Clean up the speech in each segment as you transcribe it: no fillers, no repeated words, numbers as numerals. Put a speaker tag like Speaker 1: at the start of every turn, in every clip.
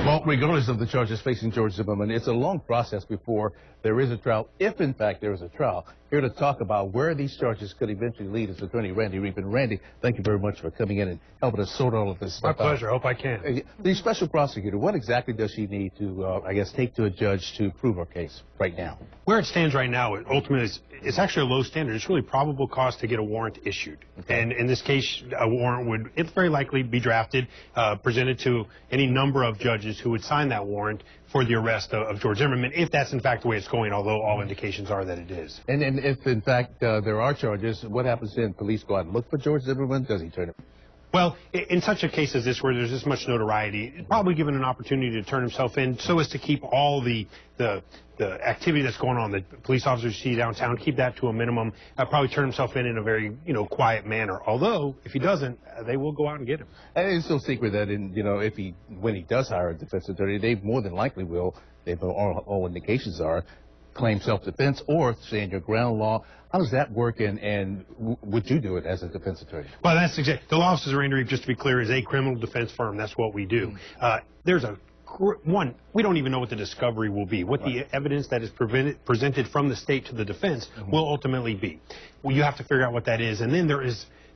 Speaker 1: Well, regardless of the charges facing George Zimmerman, it's a long process before there is a trial, if in fact there is a trial. Here to talk about where these charges could eventually lead is attorney Randy Reep. And Randy, thank you very much for coming in and helping us sort all of this stuff out.
Speaker 2: My pleasure. I hope I can.
Speaker 1: The special prosecutor, what exactly does she need to, I guess, take to a judge to prove her case right now?
Speaker 2: Where it stands right now, ultimately, it's actually a low standard. It's really probable cause to get a warrant issued. Okay. And in this case, a warrant would, it's very likely, be drafted, presented to any number of judges who would sign that warrant for the arrest of George Zimmerman, if that's in fact the way it's going, although all indications are that it is.
Speaker 1: And if in fact there are charges, what happens then? Police go out and look for George Zimmerman? Does he turn it?
Speaker 2: Well, in such a case as this, where there's this much notoriety, probably given an opportunity to turn himself in so as to keep all the activity that's going on, the police officers see downtown, keep that to a minimum, probably turn himself in a very, quiet manner. Although, if he doesn't, they will go out and get him.
Speaker 1: And it's no secret that, when he does hire a defense attorney, they more than likely will, if all indications are, claim self-defense or stand your ground law. How does that work, and would you do it as a defense attorney?
Speaker 2: Well, that's exactly. The law offices of Randy Reep, just to be clear, is a criminal defense firm. That's what we do. There's we don't even know what the discovery will be, what the evidence that is presented from the state to the defense will ultimately be. Well, you have to figure out what that is, and then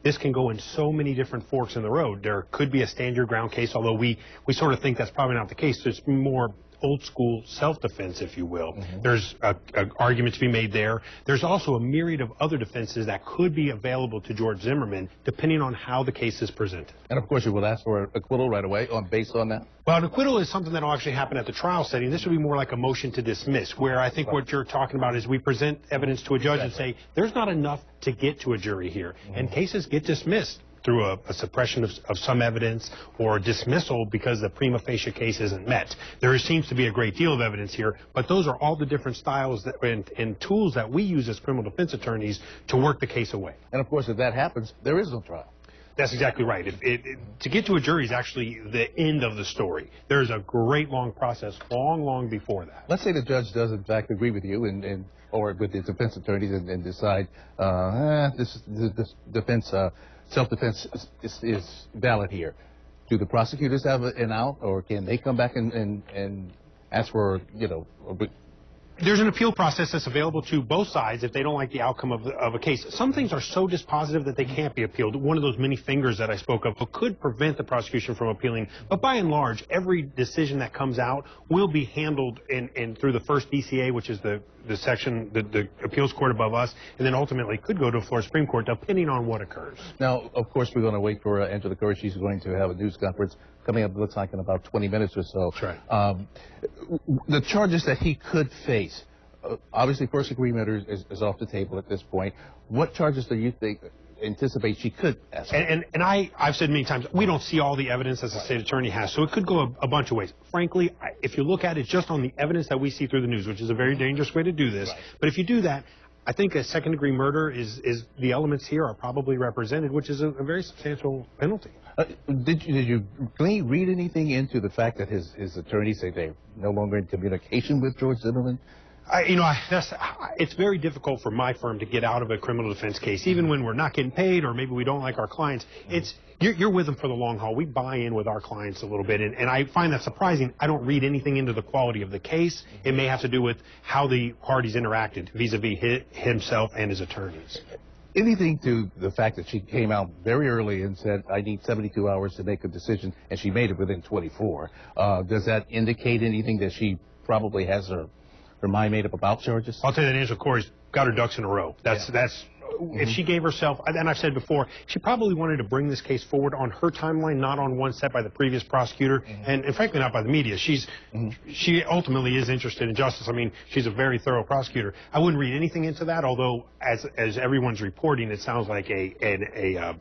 Speaker 2: this can go in so many different forks in the road. There could be a stand your ground case, although we sort of think that's probably not the case. There's more old school self-defense, if you will. There's an argument to be made there. There's also a myriad of other defenses that could be available to George Zimmerman, depending on how the case is presented.
Speaker 1: And of course you will ask for acquittal right away based on that?
Speaker 2: Well, an acquittal is something that will actually happen at the trial setting. This would be more like a motion to dismiss, where I think what you're talking about is we present evidence to a judge and say, there's not enough to get to a jury here. And cases get dismissed through a suppression of some evidence or dismissal because the prima facie case isn't met. There seems to be a great deal of evidence here, but those are all the different styles and tools that we use as criminal defense attorneys to work the case away.
Speaker 1: And of course, if that happens, there is no trial.
Speaker 2: That's exactly right. To get to a jury is actually the end of the story. There's a great long process, long before that.
Speaker 1: Let's say the judge does in fact agree with you or with the defense attorneys and decide this defense self-defense is valid here. Do the prosecutors have an out, or can they come back and ask for,
Speaker 2: There's an appeal process that's available to both sides if they don't like the outcome of a case. Some things are so dispositive that they can't be appealed. One of those many fingers that I spoke of could prevent the prosecution from appealing. But by and large, every decision that comes out will be handled through the first DCA, which is the section, the appeals court above us, and then ultimately could go to a Florida Supreme Court, depending on what occurs.
Speaker 1: Now, of course, we're going to wait for Angela Curry. She's going to have a news conference coming up, looks like, in about 20 minutes or so.
Speaker 2: That's right.
Speaker 1: The charges that he could face, obviously first-degree murder is off the table at this point. What charges do you anticipate she could ask for?
Speaker 2: And I've said many times, we don't see all the evidence as the state attorney has, so it could go a bunch of ways. Frankly, if you look at it just on the evidence that we see through the news, which is a very dangerous way to do this, but if you do that, I think a second-degree murder is the elements here are probably represented, which is a very substantial penalty.
Speaker 1: Did you read anything into the fact that his attorneys say they're no longer in communication with George Zimmerman?
Speaker 2: It's very difficult for my firm to get out of a criminal defense case, even when we're not getting paid or maybe we don't like our clients. You're with them for the long haul. We buy in with our clients a little bit, and I find that surprising. I don't read anything into the quality of the case. It may have to do with how the parties interacted vis-a-vis himself and his attorneys.
Speaker 1: Anything to the fact that she came out very early and said, I need 72 hours to make a decision, and she made it within 24. Does that indicate anything that she probably has her mind made up about charges?
Speaker 2: I'll tell you that Angela Corey's got her ducks in a row. That's if she gave herself, and I've said before, she probably wanted to bring this case forward on her timeline, not on one set by the previous prosecutor, and frankly not by the media. She ultimately is interested in justice. I mean, she's a very thorough prosecutor. I wouldn't read anything into that, although as everyone's reporting, it sounds like a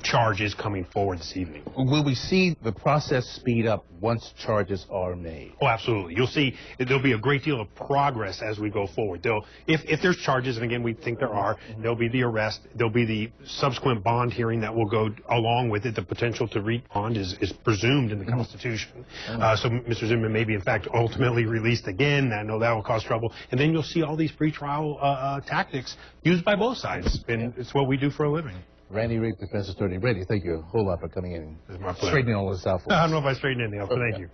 Speaker 2: charge is coming forward this evening.
Speaker 1: Will we see the process speed up once charges are made?
Speaker 2: Oh, absolutely. You'll see there'll be a great deal of progress as we go forward. If there's charges, and again, we think there are, there'll be the arrest, there'll be the subsequent bond hearing that will go along with it. The potential to reap bond is presumed in the Constitution. So Mr. Zimmerman may be, in fact, ultimately released again. I know that will cause trouble. And then you'll see all these pretrial tactics used by both sides. And it's what we do for a living.
Speaker 1: Randy Reep, defense attorney. Randy, thank you a whole lot for coming in and
Speaker 2: It's my pleasure.
Speaker 1: straightening all this out for us.
Speaker 2: I don't know if I straightened anything else, but thank you.